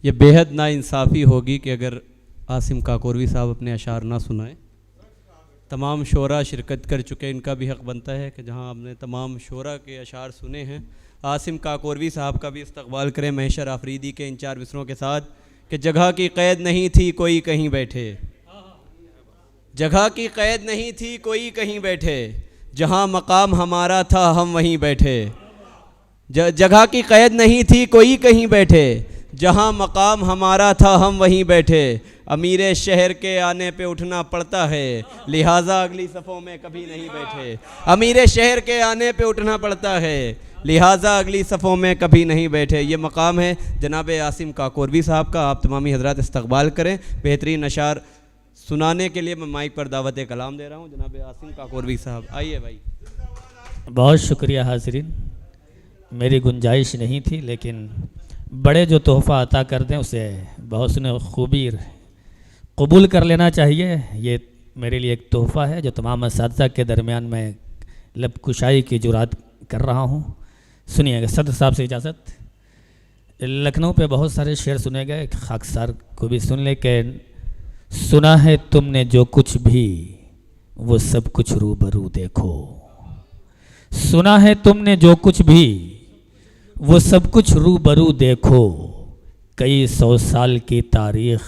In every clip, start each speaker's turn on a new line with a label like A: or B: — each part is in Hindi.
A: ये बेहद नाइंसाफ़ी होगी कि अगर आसिम काकोरवी साहब अपने अशार ना सुनाएं। तमाम शोरा शिरकत कर चुके, इनका भी हक़ बनता है कि जहां हमने तमाम शोरा के अशार सुने हैं, आसिम काकोरवी साहब का भी इस्तक़बाल करें महशर आफरीदी के इन 4 मिसरों के साथ कि जगह की क़ैद नहीं थी कोई कहीं बैठे, जगह की क़ैद नहीं थी कोई कहीं बैठे, जहां मकाम हमारा था हम वहीं बैठे। जगह की क़ैद नहीं थी कोई कहीं बैठे, जहां मकाम हमारा था हम वहीं बैठे। अमीर शहर के आने पे उठना पड़ता है, लिहाजा अगली सफ़ों में कभी नहीं बैठे। अमीर शहर के आने पे उठना पड़ता है, लिहाजा अगली सफ़ों में कभी नहीं बैठे। ये मकाम है जनाब आसिम काकोरवी साहब का। आप तमामी हज़रात इस्तक़बाल करें। बेहतरीन अशार सुनाने के लिए मैं माइक पर दावत कलाम दे रहा हूँ जनाब आसिम काकोरवी साहब। आइए भाई।
B: बहुत शुक्रिया हाज़रीन। मेरी गुंजाइश नहीं थी, लेकिन बड़े जो तोहफ़ा अता कर दें उसे बहुत सी खूबी कबूल कर लेना चाहिए। ये मेरे लिए एक तोहफ़ा है जो तमाम असातिज़ा के दरमियान मैं लबकुशाई की जुरात कर रहा हूँ। सुनिएगा सदर साहब से इजाज़त। लखनऊ पे बहुत सारे शेर सुने गए, खाकसार को भी सुन ले के सुना है तुमने जो कुछ भी वो सब कुछ रूबरू देखो। सुना है तुमने जो कुछ भी वो सब कुछ रूबरू देखो। कई 100 साल की तारीख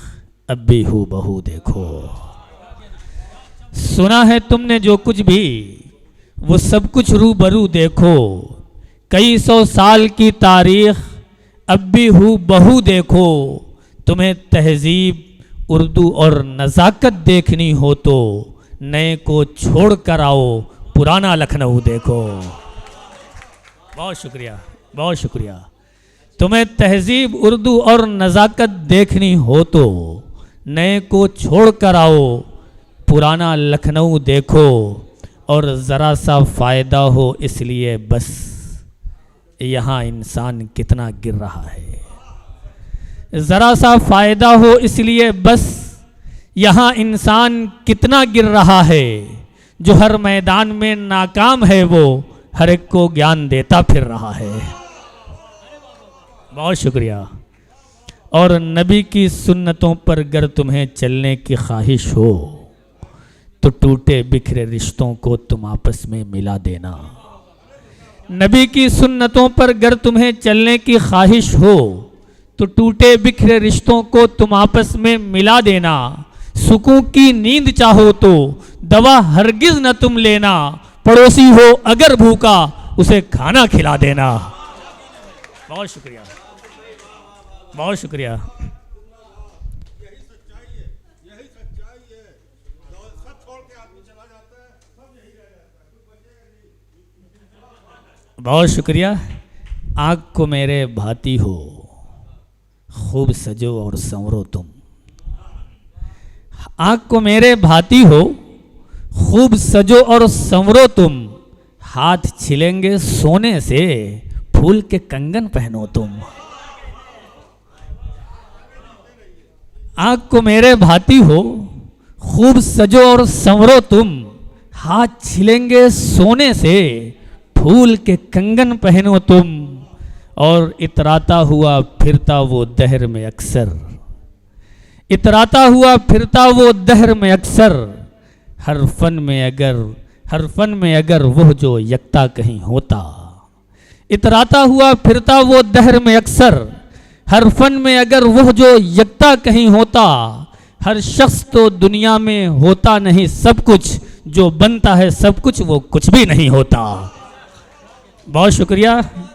B: अब भी हूबहू देखो। सुना है तुमने जो कुछ भी वो सब कुछ रूबरू देखो। कई 100 साल की तारीख अब भी हूबहू देखो। तुम्हें तहजीब उर्दू और नज़ाकत देखनी हो तो नए को छोड़ कर आओ, पुराना लखनऊ देखो। बहुत शुक्रिया, बहुत शुक्रिया। तुम्हें तहजीब उर्दू और नज़ाकत देखनी हो तो नए को छोड़ कर आओ, पुराना लखनऊ देखो। और ज़रा सा फ़ायदा हो इसलिए बस यहाँ इंसान कितना गिर रहा है। ज़रा सा फ़ायदा हो इसलिए बस यहाँ इंसान कितना गिर रहा है। जो हर मैदान में नाकाम है वो हर एक को ज्ञान देता फिर रहा है। बहुत शुक्रिया। और नबी की सुन्नतों पर अगर तुम्हें चलने की ख्वाहिश हो तो टूटे बिखरे रिश्तों को तुम आपस में मिला देना। नबी की सुन्नतों पर अगर तुम्हें चलने की ख्वाहिश हो तो टूटे बिखरे रिश्तों को तुम आपस में मिला देना। सुकून की नींद चाहो तो दवा हरगिज न तुम लेना। पड़ोसी हो अगर भूखा उसे खाना खिला देना। बहुत शुक्रिया, बहुत शुक्रिया। बहुत शुक्रिया। आँख को मेरे भाती हो खूब सजो और संवरो तुम। आँख को मेरे भाती हो खूब सजो और संवरो तुम। हाथ छिलेंगे सोने से फूल के कंगन पहनो तुम। आँख को मेरे भाती हो खूब सजो और संवरो तुम। हाथ छिलेंगे सोने से फूल के कंगन पहनो तुम। और इतराता हुआ फिरता वो दहर में अक्सर। इतराता हुआ फिरता वो दहर में अक्सर। हर फन में अगर वह जो यकता कहीं होता। इतराता हुआ फिरता वो दहर में अक्सर। हर फन में अगर वह जो यकता कहीं होता। हर शख्स तो दुनिया में होता नहीं सब कुछ, जो बनता है सब कुछ वो कुछ भी नहीं होता। बहुत शुक्रिया।